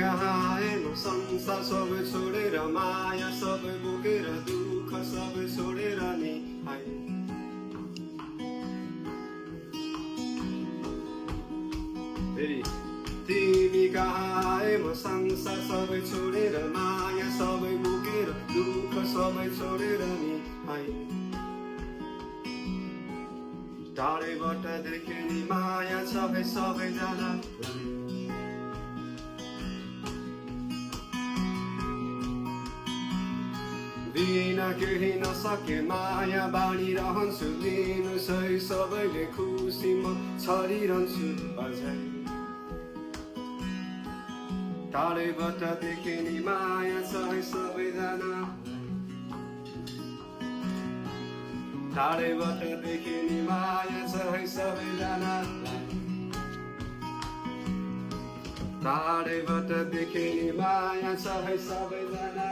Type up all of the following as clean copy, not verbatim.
कहाँ आए म संसार सबै छोडेर माया सबै बोकेर दुःख सबै छोडेर नि आए तिमी कहाँ आए म संसार सबै छोडेर माया सबै बोकेर दुःख सबै छोडेर नि आए टाढैबाट देखे नि माया सबै सबैजना दिन केही नसके माया बाँडिरहन्छु लिनु सही सबैले खुसी म छरिरहन्छु अझै टाढैबाट देखे नि माया सही सबैजना टाढैबाट देखे नि माया सही सबैजना टाढैबाट देखे नि माया सही सबैजना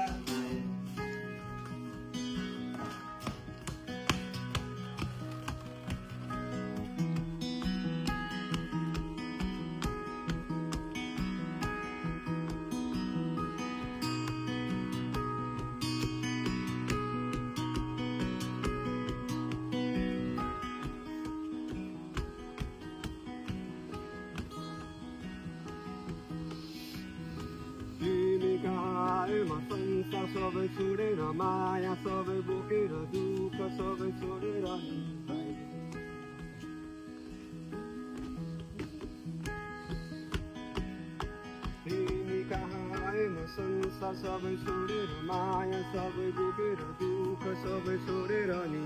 म संसार सबै छोडेर माया सबै बोकेर दुःख सबै छोडेर तिमी कहाँ आए म संसार सबै छोडेर माया सबै बोकेर दुःख सबै छोडेर नि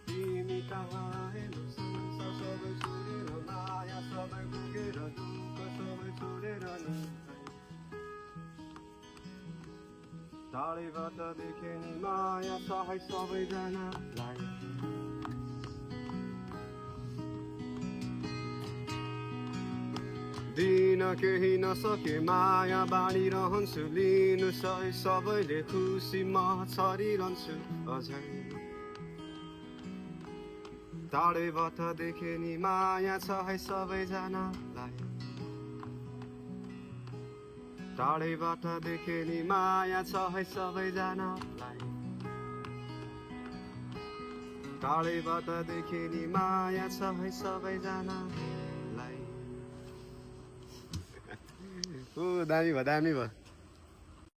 तिमी कहाँ आए म संसार सबै छोडेर माया सबै बोकेर दुःख सबै छोडेर नि टाढैबाट देखे नि माया सहाय सबैजनालाई दिन केही नसके माया बाँडिरहन्छु लिनु सही सबैले खुसी म छरिरहन्छु अझै टाढैबाट देखे नि माया छ है सबैजनालाई टाढैबाट देखे नि माया छ है सबैजनालाई टाढैबाट देखे नि माया छ है सबैजनालाई ओ दामी भयो